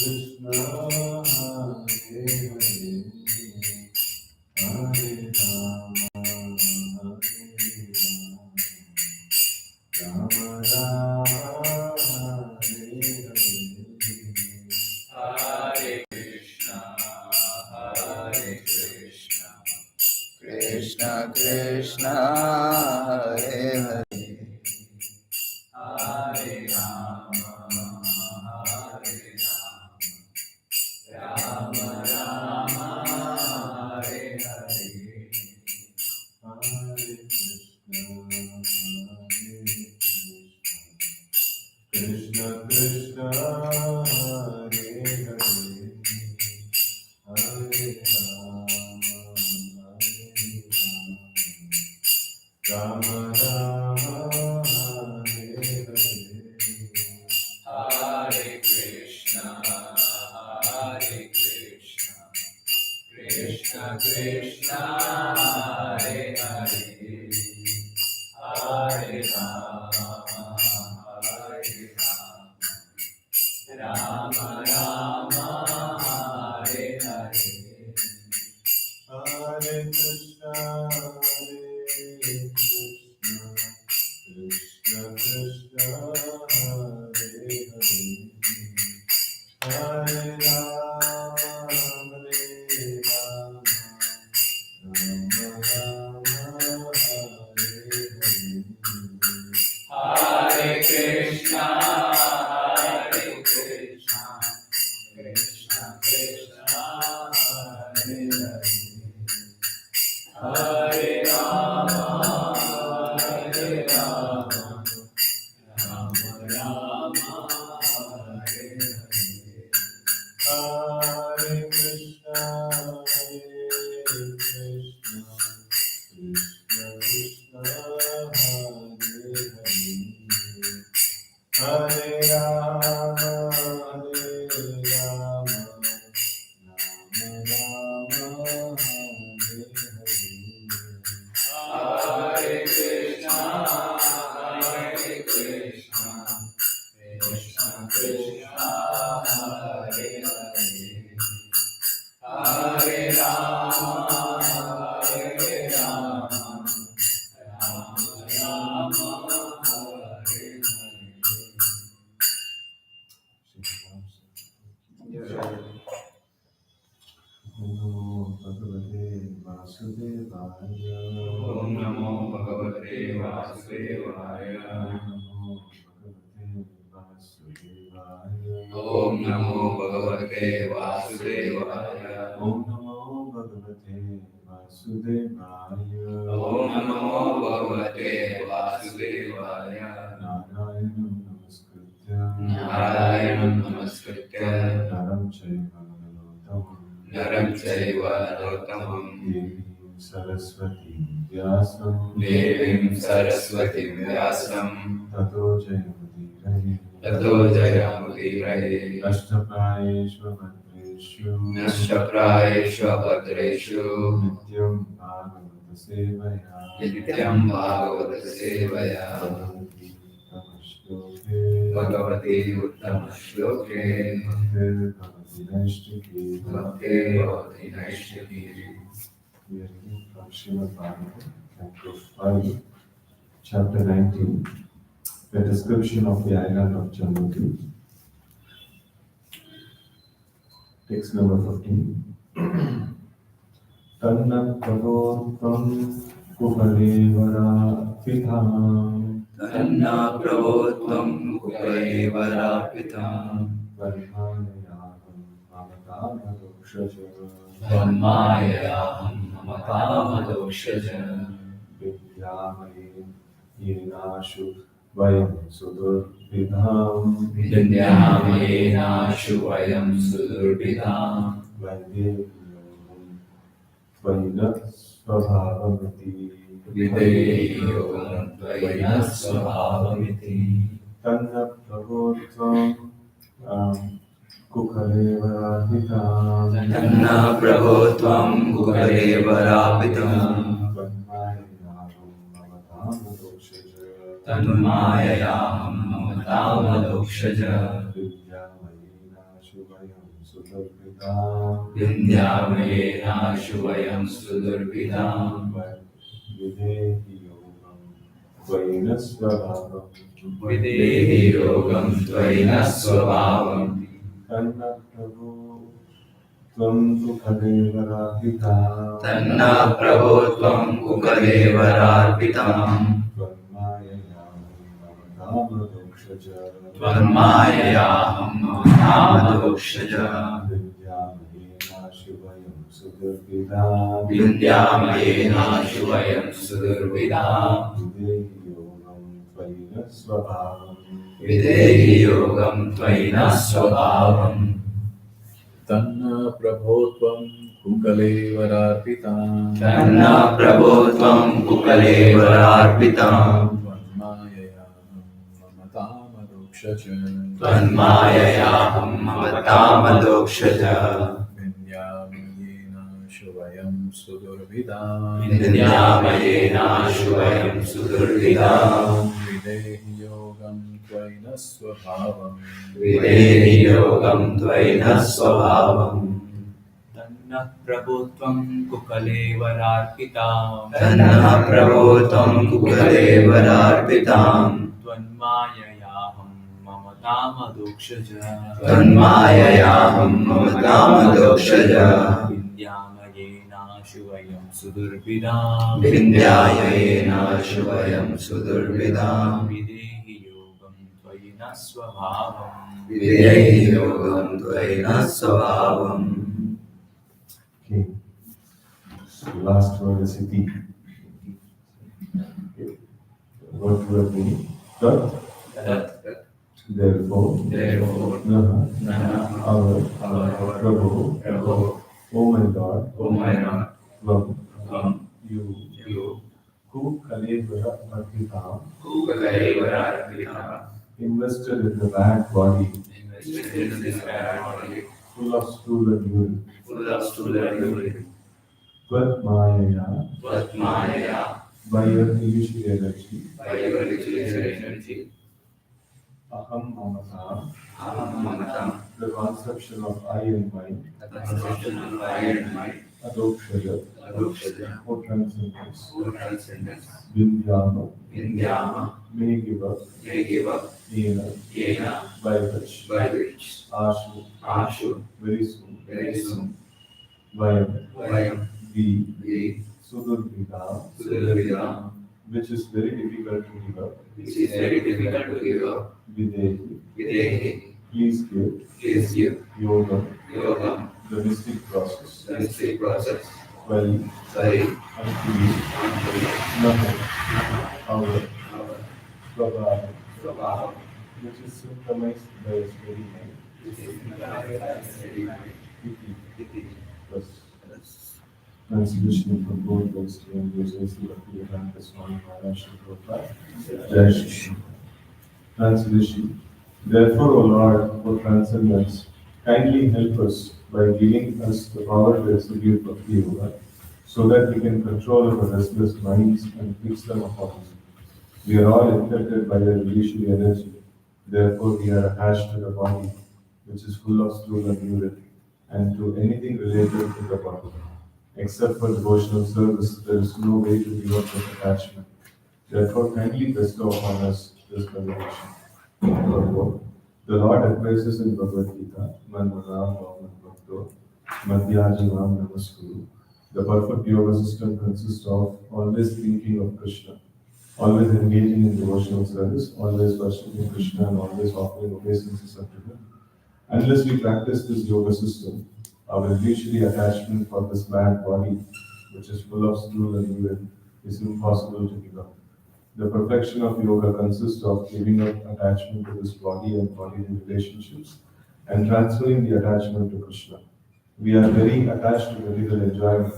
Krishna Krishna Hare Hare Hare Rama Hare Rama Rama Hare Hare Krishna Krishna Hare Hare Hare Rama Rama Hare Hare Hare Krishna Krishna Krishna Hare Hare Hare Rama Rama Rama Hare Hare Hare Krishna Krishna Krishna Hare Hare Hare Rama Rama Rama Hare Hare Hare Krishna Krishna Krishna Hare Hare Hare Rama Rama Rama Hare Hare Hare Krishna Krishna Krishna Hare Hare Hare Rama Rama Rama Hare Hare Hare Krishna Krishna Krishna Hare Hare Hare Rama Rama Rama Hare Hare Om Namo Bhagavate Vasudevaya Om Namo Bhagavate Vasudevaya Om Namo Bhagavate Vasudevaya Om Namo Bhagavate Vasudevaya Narayanam Namaskritya Naram Chaiva Narottamam Devim Saraswati Vyasam Tato Jayamudiraye Nashtaprayeshva Bhadreshu Nityam Bhagavata Sevaya Bhagavati Uttama Shloke Bhakti Bhavati Naishtiki. We are reading from Srimad Bhagavatam, Chapter 5, Chapter 19, the description of the island of Jambuti. Text number 15. Tanna Prabhotvam Kukalevara Pitham Tanna Prabhotvam Kukalevara Pitham Varmayayaham Mamatamadokshajam Varmayayaham Mamatamadokshajam Vidyamayim Yenashu Vayam Sudurvidham Vidyamayinashu Vayam Sudurvidham Vaideyam Vaina Svabhavamiti Videyam Vaina Svabhavamiti Tanna Prabhotvam Kukalevarapitam Tanna Prabhotvam Kukalevarapitam Tanmayayaham Mamatamadokshajam Vidyamayinashu Shubhayam Sudurvidam Vindhyamena Shuvayam Sudurvidam Videhi Yogam Tvaina Svabhavam Videhi Yogam Tvaina Swabhavam Tanna Prabhu Tvam Kukadevarahita Tanna Prabhu Tvam Kukadevararpitam Tvarmayayaham Namadokshaja Vindhyamayena Shuvayam Sudurvidam Videhi Yogam Tvaina Swabhavam Tanna Prabhotvam Kukalevararpitam Tanna Prabhu Tvam Kukadevararpitam Tvanmayayaham Tvanmayayaham Mamatamadakshaja Vindyamayena Shuvayam Sudurvidam Vindhyamayena Shuvayam Sudurvidam Videhi Yogam Tvaina Swabhavam Videhi Yogam Tvaina Swabhavam Tanna Prabhutvam Kukalevararpitam Tanna Prabhu Tvam Kukadevararpitam Tvanmayayaham Mamatamadakshaja Tvanmayayaham Mamatamadakshaja Vindyamayena Shuvayam Sudurvidam Vindhyayena Shuvayam Sudurvidam Videhi Yogam Tvaina Swabhavam Videhi Yogam Tvaina Swabhavam. Okay. So last word is iti. Okay. What word meaning? Tat. Therefore. Naha. Our. Prabhu. Oh my God. Tvam. You. Who kalevara arpitam. Invested in the bad body. Full of stool and urine. Tvat Mayaya. By your illusory energy. Aham Mamata. The conception of I and mine. Adokshaja. For transcendence. Vindhyama. May give up. Yena. By which. Ashu. Very soon. Vayam. The. Sudurvidam. Which is very difficult to give up. Videhi. Please give. Yogam. The mystic process. Vali. Unto you. Nothing. Our. Prabha. Which is symptomized by a steady mind. Iti. Plus. Translation from both books to English is Bhaktivedanta Swami Maharaj Prabhupada. Jai Shri Krishna. Translation. Therefore, O Lord, for transcendence, kindly help us by giving us the power to execute Bhakti Yoga, so that we can control our restless minds and fix them upon you. We are all infected by your illusory energy. Therefore, we are attached to the body, which is full of stool and urine, and to anything related to the body. Except for devotional service, there is no way to give up this attachment. Therefore, kindly bestow upon us this liberation. Purport. The Lord advises in Bhagavad Gita, Manmanam Bhavan Bhakto, Madhyajivam Namaskuru. The perfect yoga system consists of always thinking of Krishna, always engaging in devotional service, always worshipping Krishna, and always offering obeisances unto Him. Unless we practice this yoga system, our illusory attachment for this bad body, which is full of stool and urine, is impossible to give up. The perfection of yoga consists of giving up attachment to this body and bodily relationships and transferring the attachment to Krishna. We are very attached to material enjoyment,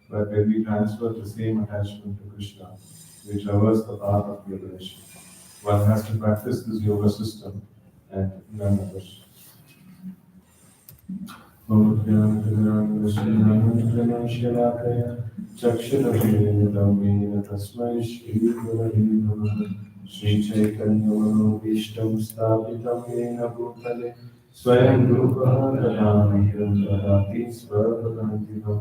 but when we transfer the same attachment to Krishna, we traverse the path of liberation. One has to practice this yoga system and none others. चक्षुरभिनेदमेन तस्मै श्रीगुरवे नमः श्रीचैतन्यमनोभीष्टं स्थापितं येन भूतले स्वयं रूपः कदामह्यं ददाति स्वपदान्तिकं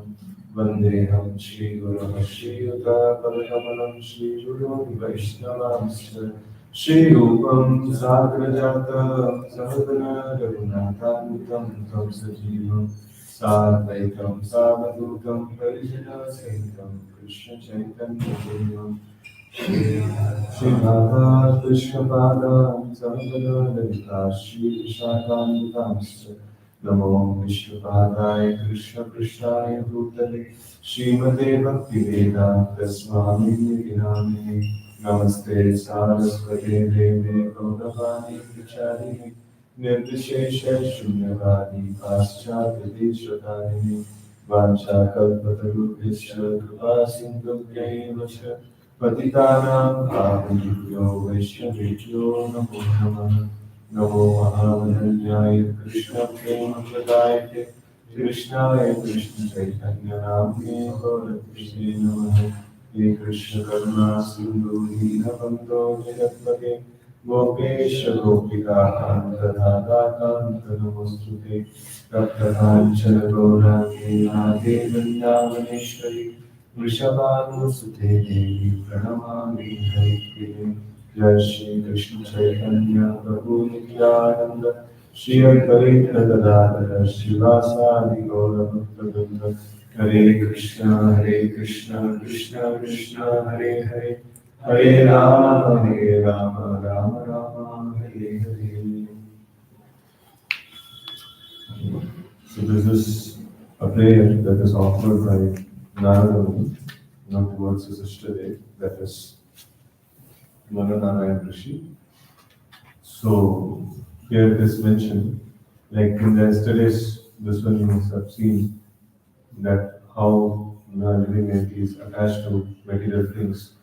वन्देऽहं श्रीगुरोः श्रीयुतापदकमलं श्रीगुरोन् वैष्णवांश्च श्रीरूपं साग्रजातं सहगना रघुनाथान्वितं तं सजीवं साद्वैतं सावधूतं परिजनसहितं कृष्णचैतन्यदेवं श्रीराधा कृष्णपादां सहगना ललिता श्रीविशाखान्वितांश्च नमो विष्णुपादाय कृष्णपृष्ठाय भूतले श्रीमते भक्तिवेदान्तस्वामिनिधि नामिने नमस्ते सारस्वते देवे गौरवाणी प्रचारिणे निर्विशेष शून्यवादी पाश्चात्यदेशकारिणे वाञ्छाकल्पतरुभ्यश्च कृपा सिन्धुभ्यैव च पतितानां पावनेभ्यो वैष्णवेभ्यो नमो नमः नमो महावदन्याय कृष्णप्रेमप्रदायते कृष्णाय कृष्णचैतन्यनाम्ने गौरकृष्णे नमः हे कृष्णकरुणा सिन्धु दीनबन्धो जगत्पते गोपेश गोपिकान्त राधाकान्त नमोऽस्तुते तप्तकाञ्चन गौराङ्गे राधे वृन्दावनेश्वरि वृषभानुसुते देवी प्रणमामि हरिप्रिये जय श्री कृष्ण चैतन्य प्रभु नित्यानंद श्री अद्वैत गदाधर श्रीवासादि गौरभक्तवृंद हरे Krishna Krishna Krishna Hare Hare Hare Ram Ram Ram Hare Hare. So this is a prayer that is offered by Narada Muni, towards his sister day, that is Mananarayan Rishi. So here it is mentioned, like in the yesterday's, this one you must have seen that how the living entity is attached to material things,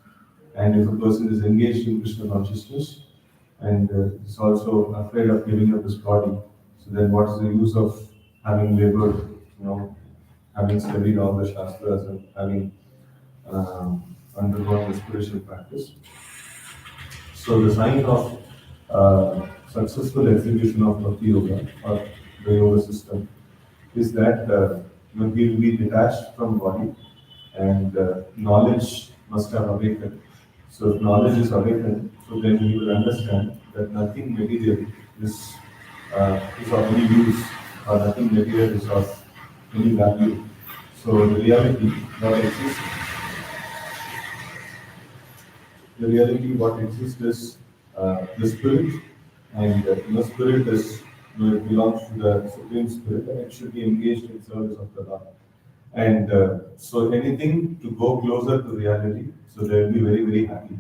and if a person is engaged in Krishna consciousness and is also afraid of giving up his body, so then what is the use of having labored, having studied all the shastras and having undergone the spiritual practice? So the sign of successful execution of Bhakti Yoga or the yoga system is that he will be detached from body, and knowledge must have awakened. So if knowledge is awakened, so then he will understand that nothing material is of any use, or nothing material is of any value. So the reality what exists what exists is the spirit, and spirit is, it belongs to the supreme spirit, and it should be engaged in service of the Lord. And so anything to go closer to reality, so they will be very very happy.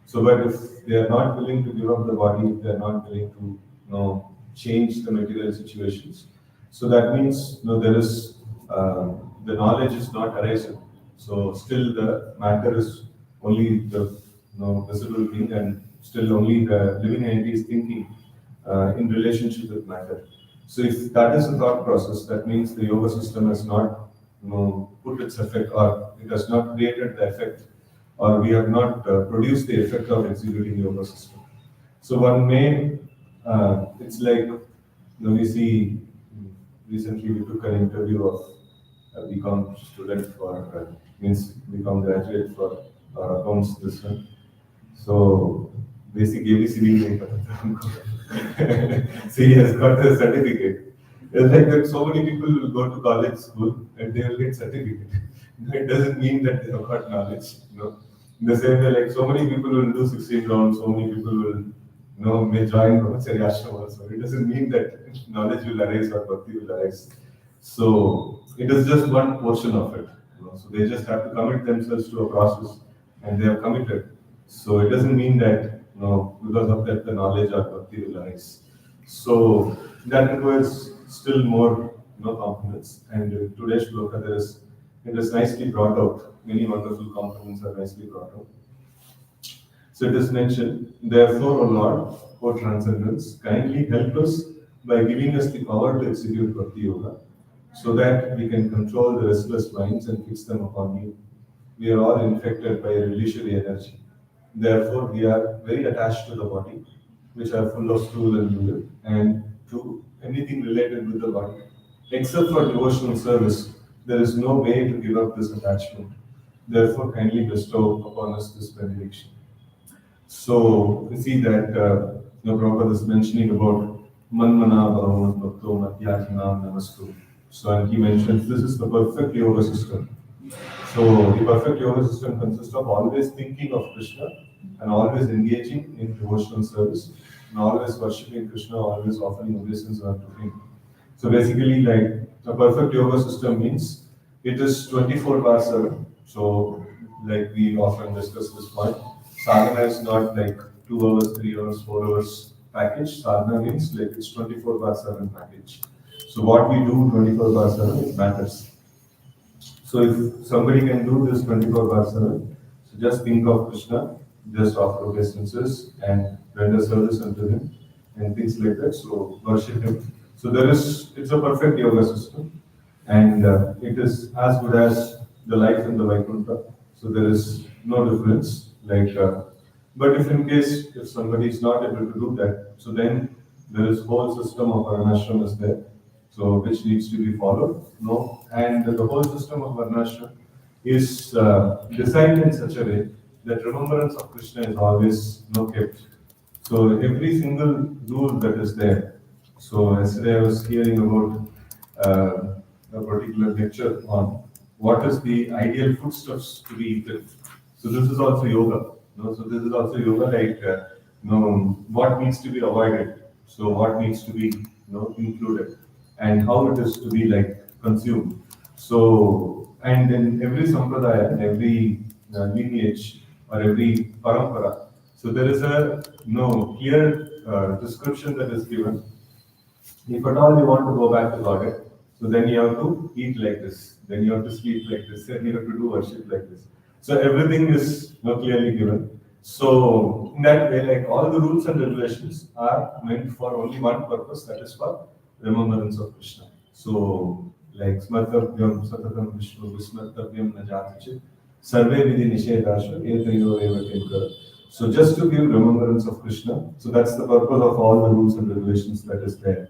So, but if they are not willing to give up the body, if they are not willing to change the material situations, so that means there is the knowledge is not arising. So still the matter is only the visible thing, and still only the living entity is thinking in relationship with matter. So if that is the thought process, that means the yoga system has not put its effect, or it has not created the effect, or we have not produced the effect of executing yoga system. So one may, it's like, we see, recently we took an interview of a BCom student for, means BCom graduate for our accounts this one. So basic ABCD नहीं पता था. So he has got a certificate. It's like that so many people will go to college school and they will get certificate. It doesn't mean that they have got knowledge. In the same way, like so many people will do 16 rounds, so many people will may join Brahmacharya Ashram also. It doesn't mean that knowledge will arise or bhakti will arise. So it is just one portion of it. So they just have to commit themselves to a process, and they are committed. So it doesn't mean that because of that the knowledge or bhakti will arise. So that requires still more components. And today's shloka it is nicely brought out. Many wonderful components are nicely brought out. So it is mentioned, therefore, O Lord, O Transcendence, kindly help us by giving us the power to execute Bhakti Yoga, so that we can control the restless minds and fix them upon you. We are all infected by a illusory energy. Therefore, we are very attached to the body, which are full of stool and fluid, and to anything related with the body. Except for devotional service, there is no way to give up this attachment. Therefore, kindly bestow upon us this benediction. So we see that Prabhupada is mentioning about Manmana Bhavamat Bhakto Madhyajinam Namastu. So and he mentions this is the perfect yoga system. So the perfect yoga system consists of always thinking of Krishna and always engaging in devotional service and always worshipping Krishna, always offering obeisance unto him. So basically, like a perfect yoga system means it is 24/7. So like we often discuss this point, sadhana is not like 2 hours, 3 hours, 4 hours package. Sadhana means like it's 24/7 package. So what we do 24/7 it matters. So if somebody can do this 24/7, so just think of Krishna, just offer obeisances and render service unto him and things like that. So worship him. So it's a perfect yoga system, and it is as good as the life in the Vaikuntha. So there is no difference. But if somebody is not able to do that, so then there is whole system of varnashram is there, so which needs to be followed. No, and the whole system of varnashram is designed in such a way that remembrance of Krishna is always kept. So every single rule that is there. So yesterday I was hearing about a particular lecture on what is the ideal foodstuffs to be eaten. So this is also yoga. So this is also yoga, what needs to be avoided. So what needs to be included, and how it is to be consumed. So and in every sampradaya, in every lineage or every parampara, so there is a clear description that is given. If at all you want to go back to Godhead, so then you have to eat like this, then you have to sleep like this, then you have to do worship like this. So everything is clearly given. So in that way, all the rules and regulations are meant for only one purpose, that is for remembrance of Krishna. So Smartavyam Satatam Vishnu Vismartavyam Najatichit Sarve Vidhi Nishedasha Etayo Eva. So just to give remembrance of Krishna, so that's the purpose of all the rules and regulations that is there.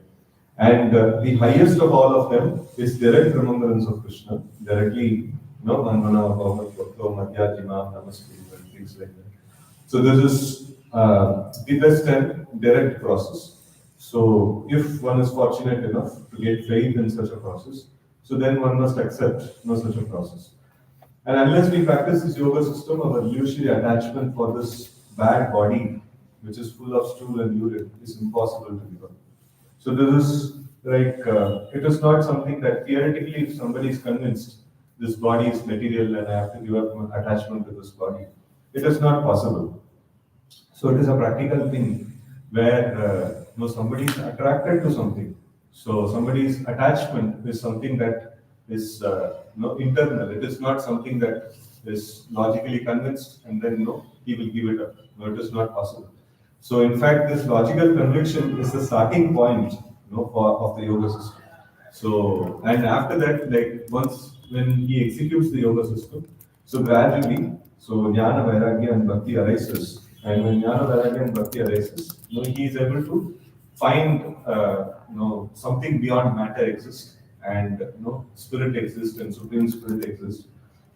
And the highest of all of them is direct remembrance of Krishna, directly, Manmana Bhavamat Bhakto Madhyajinam Namastu and things like that. So this is the best and direct process. So if one is fortunate enough to get faith in such a process, so then one must accept such a process. And unless we practice this yoga system, our illusory attachment for this bad body, which is full of stool and urine, is impossible to give up. So this is it is not something that theoretically, if somebody is convinced this body is material and I have to give up my attachment to this body, it is not possible. So it is a practical thing where somebody is attracted to something. So somebody's attachment is something that is internal. It is not something that is logically convinced and then he will give it up. No, it is not possible. So in fact, this logical conviction is the starting point of the yoga system. So and after that, once when he executes the yoga system, so gradually, so jnana, vairagya and bhakti arises. And when jnana, vairagya and bhakti arises, he is able to find something beyond matter exists, and spirit exists and supreme spirit exists,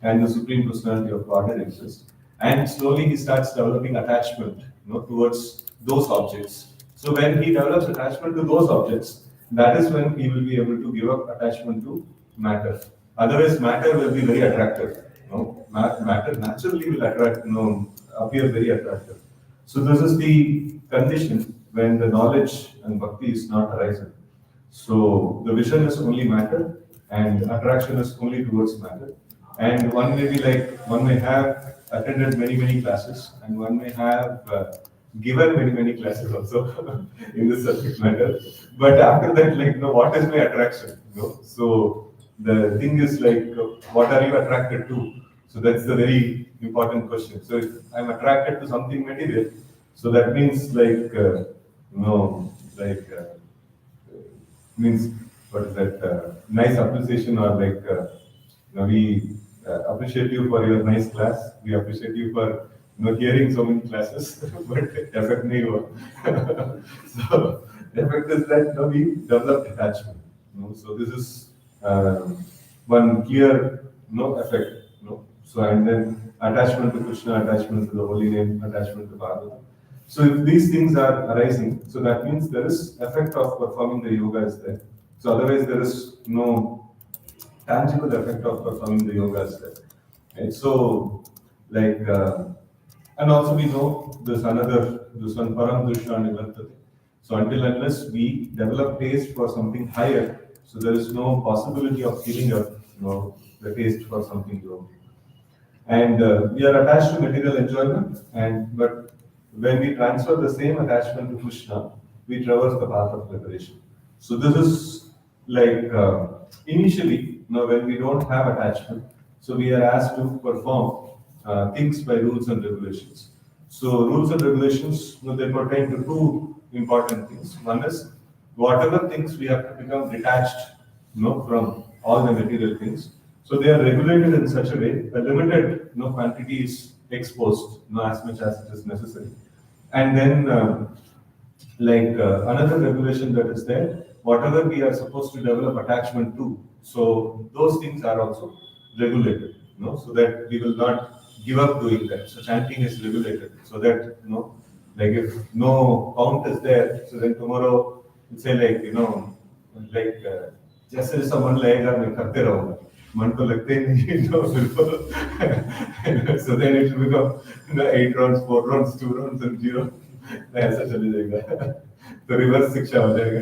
and the supreme personality of Godhead exists. And slowly he starts developing attachment towards those objects. So when he develops attachment to those objects, that is when he will be able to give up attachment to matter. Otherwise, matter will be very attractive. Matter naturally will appear very attractive. So this is the condition when the knowledge and bhakti is not arising. So the vision is only matter, and attraction is only towards matter. And one may have attended many classes, and one may have given many classes also in this subject matter. But after that, what is my attraction? So the thing is what are you attracted to? So that's the very important question. So if I'm attracted to something material, so that means means what is that nice appreciation, or we appreciate you for your nice class. We appreciate you for hearing so many classes, but effect nahi hua. So Effect is that we develop attachment. So this is one clear effect. So and then attachment to Krishna, attachment to the holy name, attachment to Bhagavatam. So if these things are arising, so that means there is effect of performing the yoga is there. So otherwise there is no tangible effect of performing the yoga is there. Right? So like and also we know this one param dushya nivartate. So until unless we develop taste for something higher, so there is no possibility of giving up the taste for something low. And we are attached to material enjoyment, and but when we transfer the same attachment to Krishna, we traverse the path of liberation. So this is like initially, when we don't have attachment, so we are asked to perform things by rules and regulations. So rules and regulations, they pertain to two important things. One is whatever things we have to become detached, from all the material things. So they are regulated in such a way a limited quantity is exposed, as much as it is necessary. And then another regulation that is there, whatever we are supposed to develop attachment to, so those things are also regulated, so that we will not give up doing that. So chanting is regulated, so that like if no count is there, so then tomorrow it's say जैसे जैसा मन लगेगा मैं करते रहूंगा मन तो लगते ही नहीं so then it will become 8 rounds 4 rounds 2 rounds and 0 ऐसा चले जाएगा तो रिवर्स शिक्षा हो जाएगा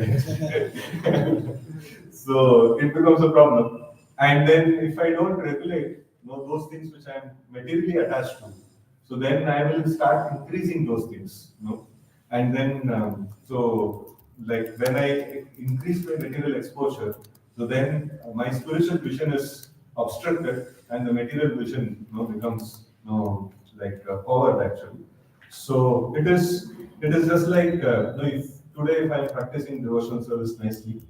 so it becomes a problem. And then if I don't regulate those things which I am materially attached to, so then I will start increasing those things, and then so like when I increase my material exposure, so then my spiritual vision is obstructed and the material vision becomes powered actually. So it is just like if today if I'm practicing devotional service nicely,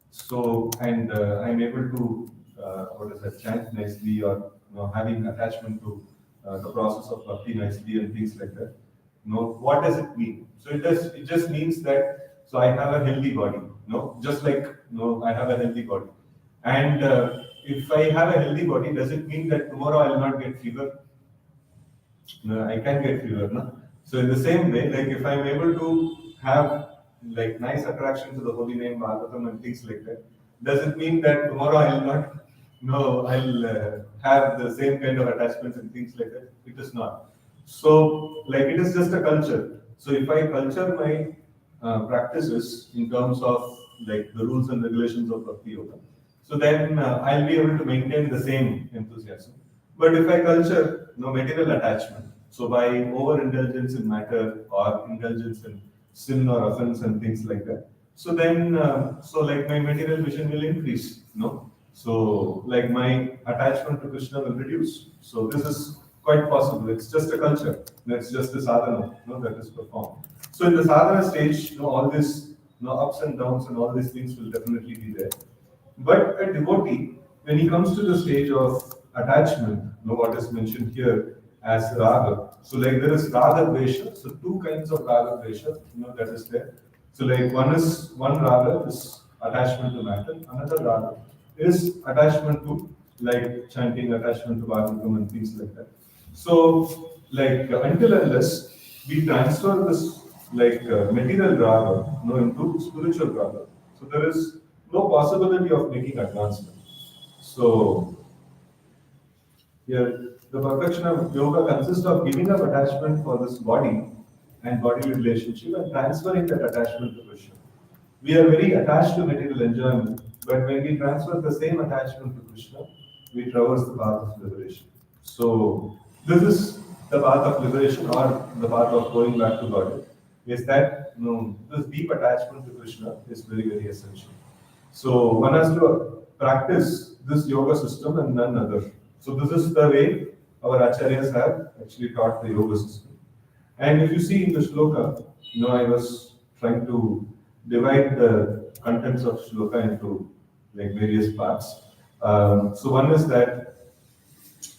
so and I'm able to chant nicely or having attachment to the process of bhakti nicely and things like that. What does it mean? So it just means that so I have a healthy body, just like I have a healthy body. And if I have a healthy body, does it mean that tomorrow I will not get fever? No, I can get fever, no? So in the same way, like if I'm able to have like nice attraction to the holy name Bhagavatam and things like that, does it mean that tomorrow I will not? No, I'll have the same kind of attachments and things like that. It is not. So like it is just a culture. So if I culture my practices in terms of like the rules and regulations of Bhakti Yoga, so then I'll be able to maintain the same enthusiasm. But if I culture material attachment, so by overindulgence in matter or indulgence in sin or offense and things like that, so then so like my material vision will increase, so like my attachment to Krishna will reduce. So this is quite possible. It's just a culture. It's just a sadhana, that is performed. So in the sadhana stage, all this ups and downs and all these things will definitely be there. But a devotee, when he comes to the stage of attachment, what is mentioned here as raga. So like there is raga dvesha. So two kinds of raga dvesha, that is there. So like one raga is attachment to matter, another raga is attachment to like chanting, attachment to Bhagavatam and things like that. So like until unless we transfer this material raga into spiritual raga, so there is no possibility of making advancement. So here the perfection of yoga consists of giving up attachment for this body and bodily relationship and transferring that attachment to Krishna. We are very attached to material enjoyment, but when we transfer the same attachment to Krishna, we traverse the path of liberation. So this is the path of liberation or the path of going back to God. Is that this deep attachment to Krishna is very, very essential. So one has to practice this yoga system and none other. So this is the way our acharyas have actually taught the yoga system. And if you see in the shloka, I was trying to divide the contents of shloka into like various parts. So one is that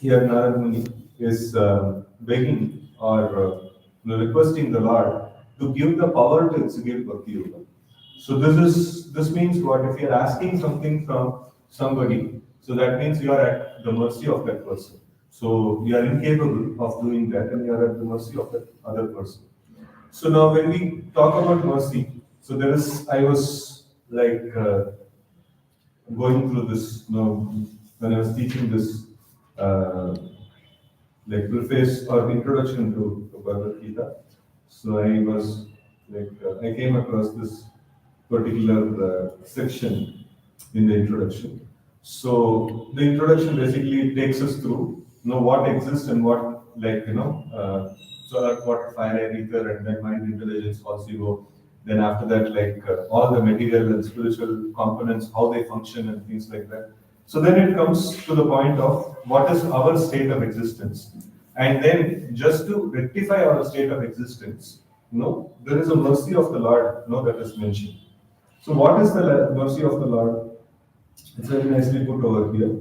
here Narad Muni is begging or requesting the Lord to give the power to execute Bhakti Yoga. So this means what? If you're asking something from somebody, so that means you are at the mercy of that person. So you are incapable of doing that, and you are at the mercy of that other person. So now, when we talk about mercy, so there is, I was like going through this, when I was teaching this, like preface or introduction to Bhagavad Gita. So I was like, I came across this particular section in the introduction. So the introduction basically takes us through, what exists and what, so earth, water, fire, air, ether, and then mind, intelligence, also. Then after that, all the material and spiritual components, how they function and things like that. So then it comes to the point of what is our state of existence. And then just to rectify our state of existence, there is a mercy of the Lord, that is mentioned. So what is the mercy of the Lord? It's very nicely put over here.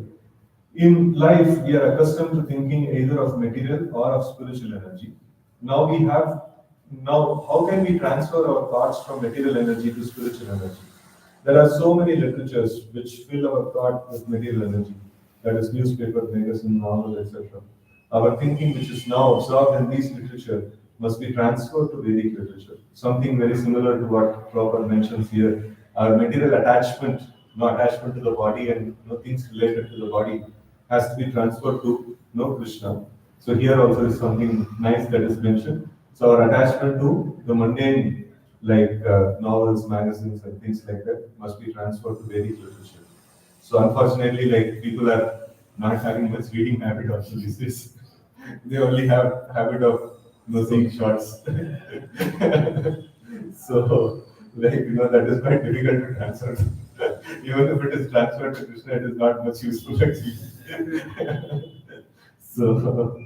In life, we are accustomed to thinking either of material or of spiritual energy. Now how can we transfer our thoughts from material energy to spiritual energy? There are so many literatures which fill our thought with material energy. That is newspaper, magazine, novel, etc. Our thinking, which is now absorbed in these literature, must be transferred to Vedic literature. Something very similar to what Prabhupada mentions here. Our material attachment, no attachment to the body and no things related to the body, has to be transferred to Krishna. So here also is something nice that is mentioned. So our attachment to the mundane, novels, magazines, and things like that, must be transferred to Vedic literature. So unfortunately, people are not having much reading habit also these days. They only have habit of seeing shorts. So that is quite difficult to transfer. Even if it is transferred to Krishna, it is not much useful actually. So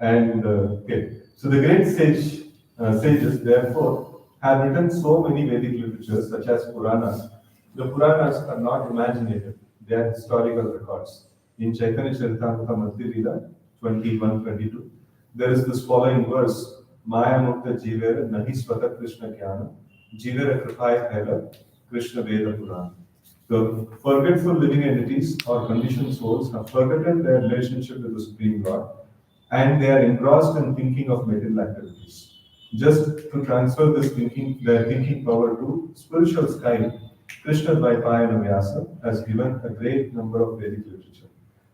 and okay, so the great sages therefore have written so many Vedic literatures such as Puranas. The Puranas are not imaginative; they are historical records. In Chaitanya Charitamrita Madhya 21:22, there is this following verse: Maya Mukta Jivera Nahi Swata Krishna Jnana Jivera Kripaya Hela Krishna Veda Purana. The forgetful living entities or conditioned souls have forgotten their relationship with the Supreme Lord, and they are engrossed in thinking of material activities. Just to transfer this thinking, their thinking power to spiritual sky, Krishna Dvaipayana Vyasa has given a great number of Vedic literature.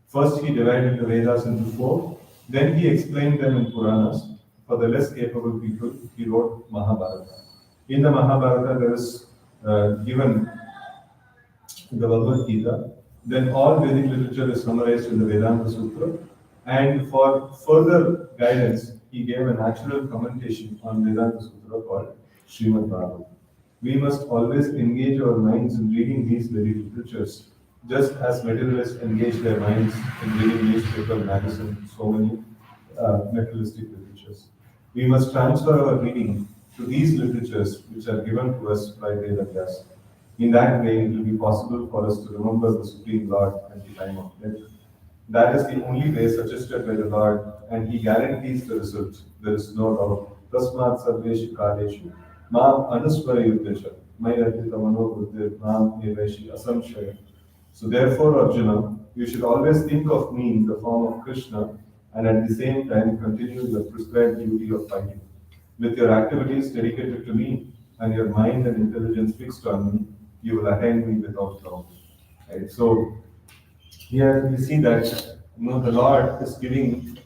First, he divided the Vedas into 4, then he explained them in Puranas. For the less capable people, he wrote Mahabharata. In the Mahabharata, there is given the Bhagavad Gita. Then all Vedic literature is summarized in the Vedanta Sutra. And for further guidance, he gave a natural commentation on Vedanta Sutra called Srimad Bhagavatam. We must always engage our minds in reading these Vedic literatures, just as materialists engage their minds in reading newspaper, magazine, so many materialistic literatures. We must transfer our reading to these literatures which are given to us by Veda Vyasa. In that way, it will be possible for us to remember the Supreme Lord at the time of death. That is the only way suggested by the Lord, and He guarantees the result. There is no doubt. Tasmat sarveshu kaleshu mam anusvara yuddhacha mayarjita mano buddhir mam eveshi asamshaya. So therefore, Arjuna, you should always think of me in the form of Krishna, and at the same time continue the prescribed duty of fighting. With your activities dedicated to me and your mind and intelligence fixed on me, you will attain me without doubt. Right? So here we see that the Lord is giving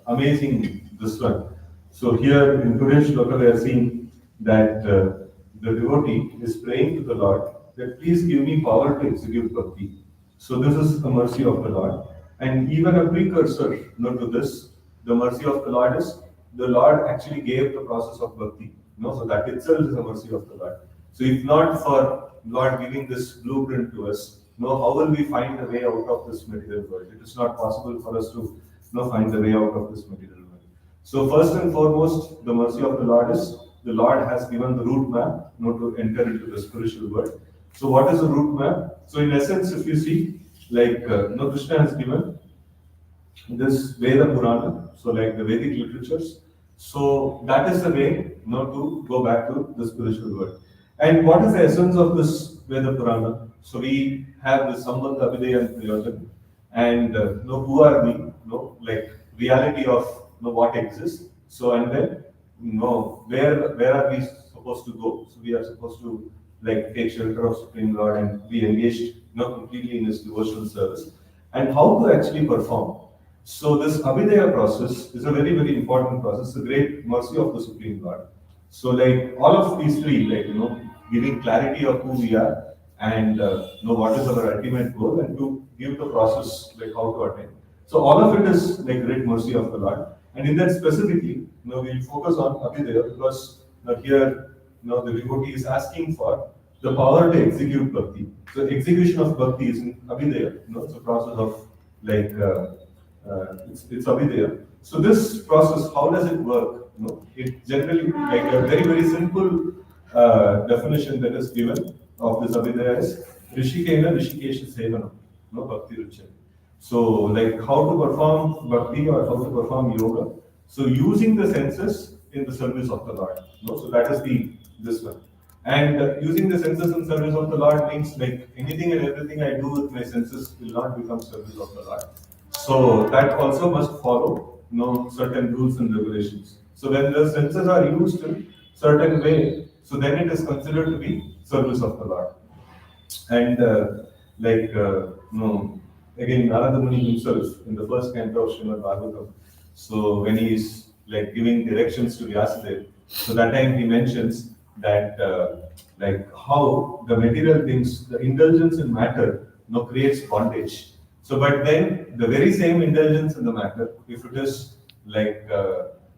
amazing this one. So here in today's shloka we are seeing that the devotee is praying to the Lord that please give me power to execute bhakti. So this is the mercy of the Lord. And even a precursor to this, the mercy of the Lord is the Lord actually gave the process of bhakti. So that itself is a mercy of the Lord. So if not for Lord giving this blueprint to us, how will we find the way out of this material world? It is not possible for us to find the way out of this material world. So first and foremost, the mercy of the Lord is the Lord has given the route map to enter into the spiritual world. So what is the route map? So in essence, if you see, Krishna has given this Veda Purana, so like the Vedic literatures. So that is the way to go back to the spiritual world. And what is the essence of this Veda Purana? So we have this Sambandha, Abhideya and Prayojan. And who are we? Like reality of what exists. So and then where are we supposed to go? So we are supposed to like take shelter of Supreme Lord and be engaged completely in His devotional service. And how to actually perform. So this Abhideya process is a very, very important process, a great mercy of the Supreme Lord. So like all of these three, like giving clarity of who we are and know what is our ultimate goal and to give the process like how to attain. So all of it is like great mercy of the Lord. And in that specifically, we'll focus on Abhideya because here, the devotee is asking for the power to execute bhakti. So execution of bhakti is in Abhideya. It's a process of like it's Abhideya. So this process, how does it work? It generally like a very very simple definition that is given of this Abhideya is Rishikena Rishikesha Sevana, Bhakti Rucha. So like how to perform bhakti or how to perform yoga. So using the senses in the service of the Lord. So that is this one. And using the senses in service of the Lord means like anything and everything I do with my senses will not become service of the Lord. So that also must follow certain rules and regulations. So when the senses are used in certain way, so then it is considered to be service of the Lord. And again Narada Muni himself in the first canto of Srimad Bhagavatam. So when he is like giving directions to Vyasadeva, so that time he mentions that like how the material things, the indulgence in matter, creates bondage. So, but then the very same indulgence in the matter, if it is like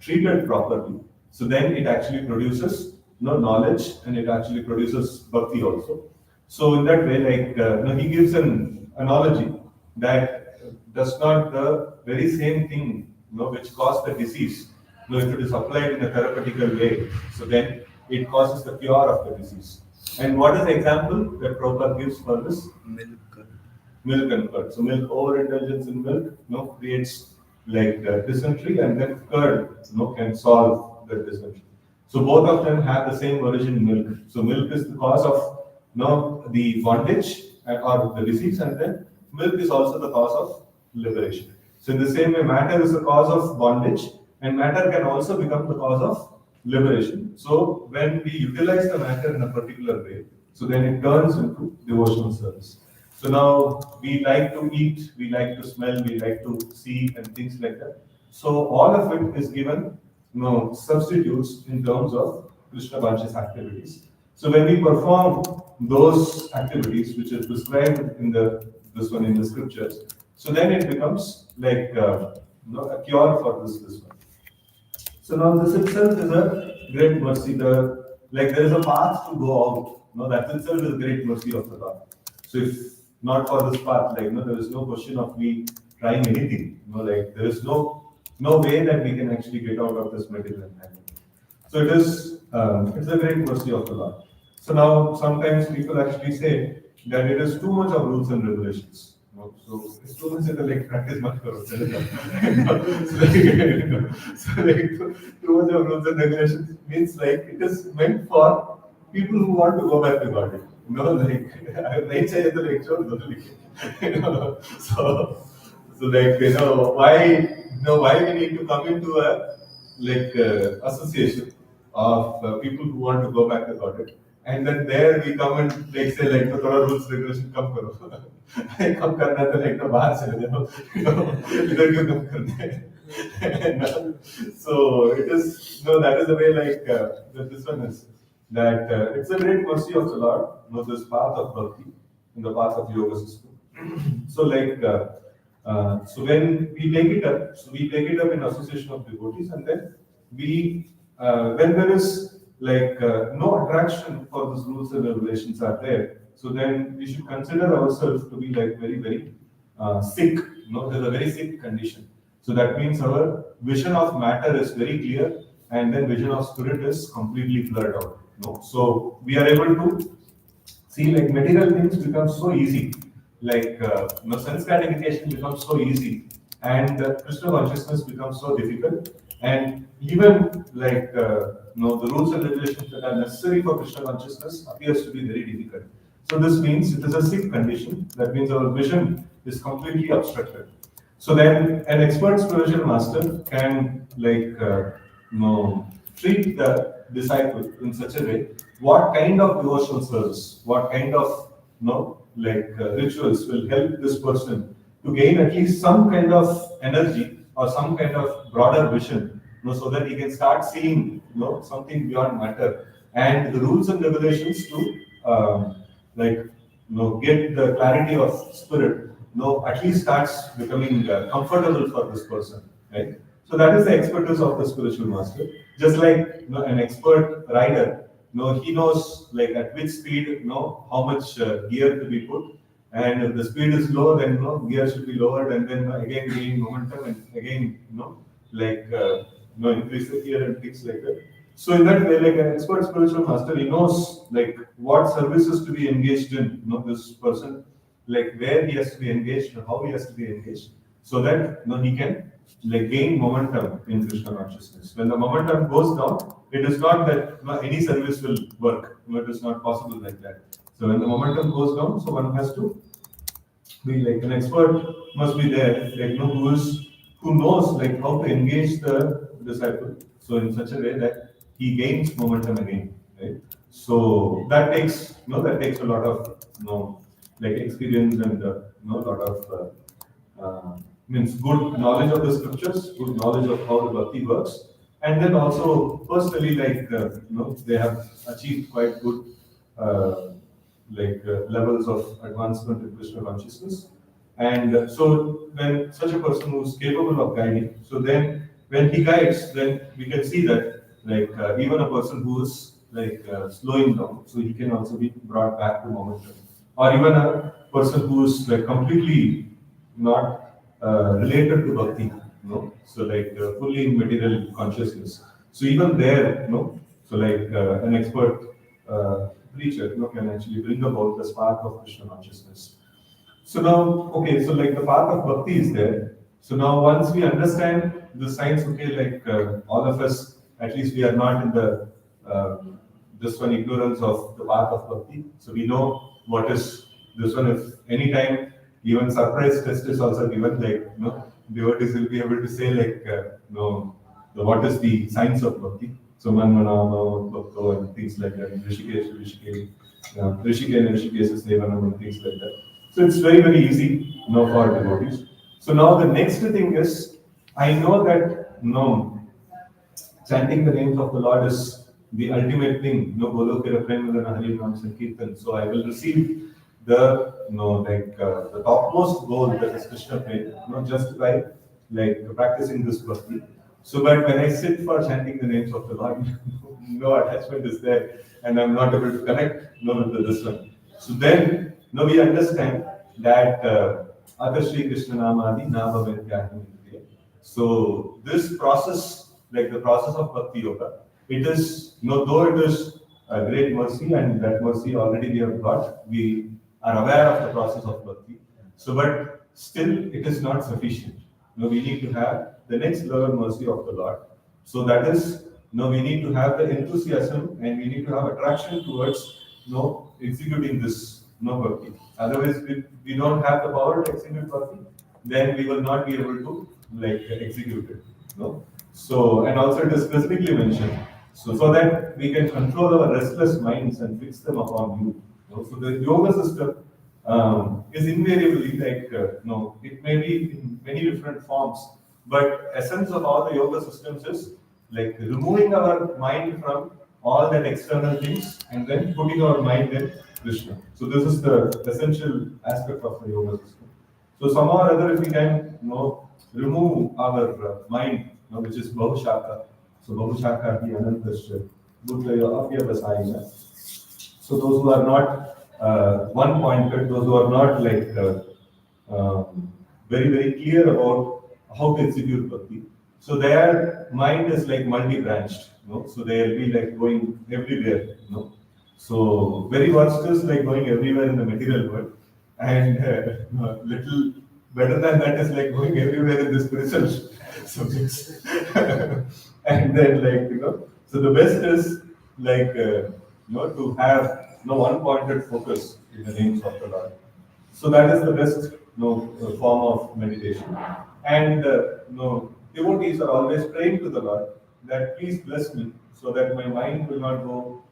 treated properly, so then it actually produces knowledge and it actually produces bhakti also. So in that way, like he gives an analogy that does not the very same thing which caused the disease. If it is applied in a therapeutical way, so then it causes the cure of the disease. And what is the example that Prabhupada gives for this? Milk and curd. So milk overindulgence in milk, creates like dysentery, and then curd, can solve the dysentery. So both of them have the same origin, milk. So milk is the cause of the bondage or the disease, and then milk is also the cause of liberation. So in the same way, matter is the cause of bondage, and matter can also become the cause of liberation. So when we utilize the matter in a particular way, so then it turns into devotional service. So now we like to eat, we like to smell, we like to see, and things like that. So all of it is given substitutes in terms of Krishna conscious activities. So when we perform those activities which is prescribed in this one in the scriptures, so then it becomes like a cure for this one. So now this itself is a great mercy. There is a path to go out. That itself is a great mercy of the Lord. So if not for this path, there is no question of me trying anything. There is no way that we can actually get out of this material environment. So it's a great mercy of the Lord. So now sometimes people actually say that it is too much of rules and regulations. So it's too much like practice much karo. So too much of rules and regulations means like it is meant for people who want to go back to God. Why we need to come into a association of people who want to go back to God, and then there we come and say thoda rules regulation come karo. Come karna to bahar chale jao. Idhar kyun come karna. So it is that is the way that this one is. That it's a great mercy of the Lord, this path of bhakti, in the path of yoga system. So so when we take it up, in association of devotees, and then we, when there is no attraction for these rules and regulations are there, so then we should consider ourselves to be very, very sick. There's a very sick condition. So that means our vision of matter is very clear, and then vision of spirit is completely blurred out. So we are able to see material things become so easy, sense gratification becomes so easy, and Krishna consciousness becomes so difficult. And even like the rules and regulations that are necessary for Krishna consciousness appears to be very difficult. So this means it is a sick condition. That means our vision is completely obstructed. So then an expert spiritual master can treat the disciple in such a way, what kind of devotional service, what kind of rituals will help this person to gain at least some kind of energy or some kind of broader vision, so that he can start seeing something beyond matter, and the rules and regulations to get the clarity of spirit, at least starts becoming comfortable for this person, right? So that is the expertise of the spiritual master. Just like an expert rider, he knows like at which speed, how much gear to be put, and if the speed is low, then gear should be lowered, and then again gain momentum, and again increase the gear and things like that. So in that way, like an expert spiritual master, he knows like what services to be engaged in. This person, like where he has to be engaged and how he has to be engaged, so that he can like gain momentum in Krishna consciousness. When the momentum goes down, it is not that any service will work. It is not possible like that. So when the momentum goes down, so one has to be like an expert must be there, like who knows like how to engage the disciple. So in such a way that he gains momentum again, right? So that takes a lot of like experience and a lot of means good knowledge of the scriptures, good knowledge of how the bhakti works, and then also personally like they have achieved quite good levels of advancement in Krishna consciousness. And so when such a person who is capable of guiding, so then when he guides, then we can see that even a person who is slowing down, so he can also be brought back to momentum. Or even a person who is like completely not related to bhakti, so fully in material consciousness. So even there, so an expert preacher, can actually bring about the spark of Krishna consciousness. So now, okay, so like the path of bhakti is there. So now once we understand the science, okay, all of us, at least we are not in the this one ignorance of the path of bhakti. So we know what is this one. If any time even surprise test is also given, devotees will be able to say what is the science of bhakti. So manmanama, bhakto, and things like that. Rishikesh, Rishikesh is Devanam and things like that. So it's very, very easy, for devotees. So now the next thing is, I know that chanting the names of the Lord is the ultimate thing. Golokira Premadana Hari Nam Sankirtan. So I will receive the the topmost goal, that is Krishna prema, just by practicing this bhakti. So but when I sit for chanting the names of the Lord, no attachment is there, and I'm not able to connect with this one. So then we understand that Aga Shri Krishna Namadi Nama Vedhyahim. So this process, like the process of Bhakti Yoga, it is, though it is a great mercy, and that mercy already we have got, we are aware of the process of Bhakti. So but still it is not sufficient. We need to have the next level mercy of the Lord. So that is, we need to have the enthusiasm, and we need to have attraction towards executing this bhakti. Otherwise, we don't have the power to execute bhakti, then we will not be able to execute it. So, and also it is specifically mentioned, so that we can control our restless minds and fix them upon you. So the yoga system is invariably it may be in many different forms, but essence of all the yoga systems is removing our mind from all that external things and then putting our mind in Krishna. So this is the essential aspect of the yoga system. So somehow or other, if we can remove our mind, which is Bahushaka. So Bahushaka hi Anantasya Buddhaya Avyavasayana. So those who are not one pointed, those who are not very, very clear about how to execute bhakti. So their mind is multi-branched, so they'll be going everywhere, So very worst is going everywhere in the material world, and little Better than that is like going everywhere in the spiritual subjects. And then so the best is to have one pointed focus in the names of the Lord. So that is the best form of meditation. And devotees are always praying to the Lord that please bless me so that my mind will not go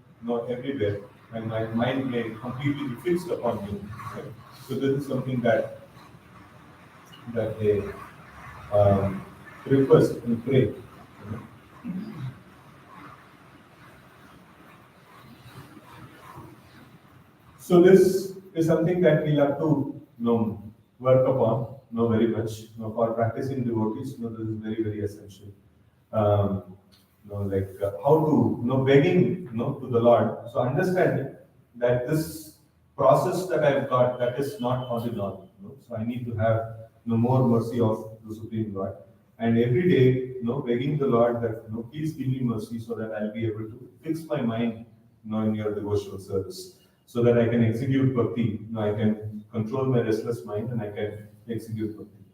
everywhere and my mind may completely be fixed upon you. Right? So this is something that they um, request and pray. So this is something that we'll have to work upon very much. For practicing devotees, this is very, very essential. Um, how to begging to the Lord. So understanding that this process that I've got, that is not all in all. So I need to have more mercy of the Supreme Lord. And every day, begging the Lord that please give me mercy so that I'll be able to fix my mind in your devotional service. So that I can execute bhakti, I can control my restless mind and I can execute bhakti.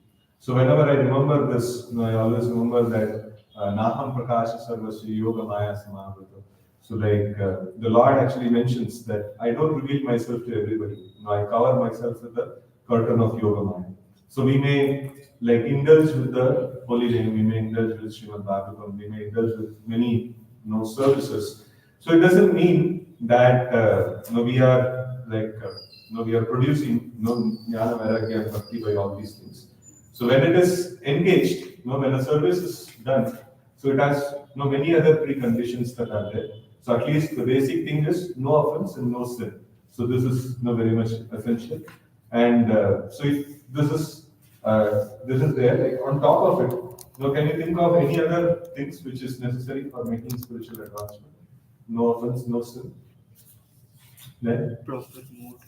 So whenever I remember this, I always remember that Naham Prakasha Sarvasya Yoga Maya Samavrita. So the Lord actually mentions that I don't reveal myself to everybody. I cover myself with the curtain of Yoga Maya. So we may indulge with the holy name, we may indulge with Srimad Bhagavatam, we may indulge with many services. So it doesn't mean that we are we are producing jnana, vairagya, and bhakti by all these things. So when it is engaged, when a service is done, so it has many other preconditions that are there. So at least the basic thing is no offense and no sin. So this is very much essential. And so if this is there, on top of it, can you think of any other things which is necessary for making spiritual advancement? No offense, no sin. Then Proper mood.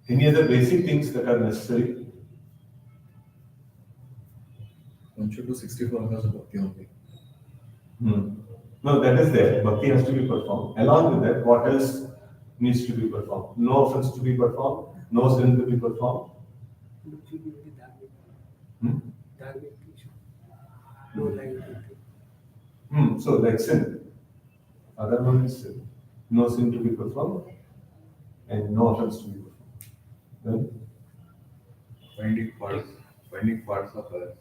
any other basic things that are necessary? One should do 64 hours of bhakti only. No, that is there. Bhakti has to be performed. Along with that, what else needs to be performed? No offense to be performed, no sin to be performed. No lying. So like sin. Other one is sin. No sin to be performed and no offense to be performed. Then Finding parts of her.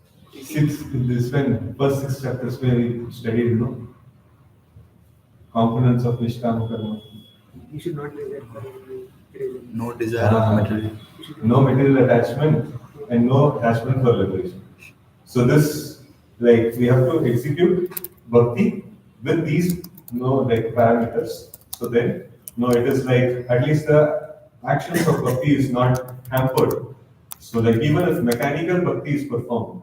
first 6 chapters where we studied, components of Nishkama Karma. You should not desire for any reason. No desire of material. No material attachment and no attachment for liberation. So this, we have to execute bhakti with these, parameters. So then, it is at least the actions of bhakti is not hampered. So even if mechanical bhakti is performed,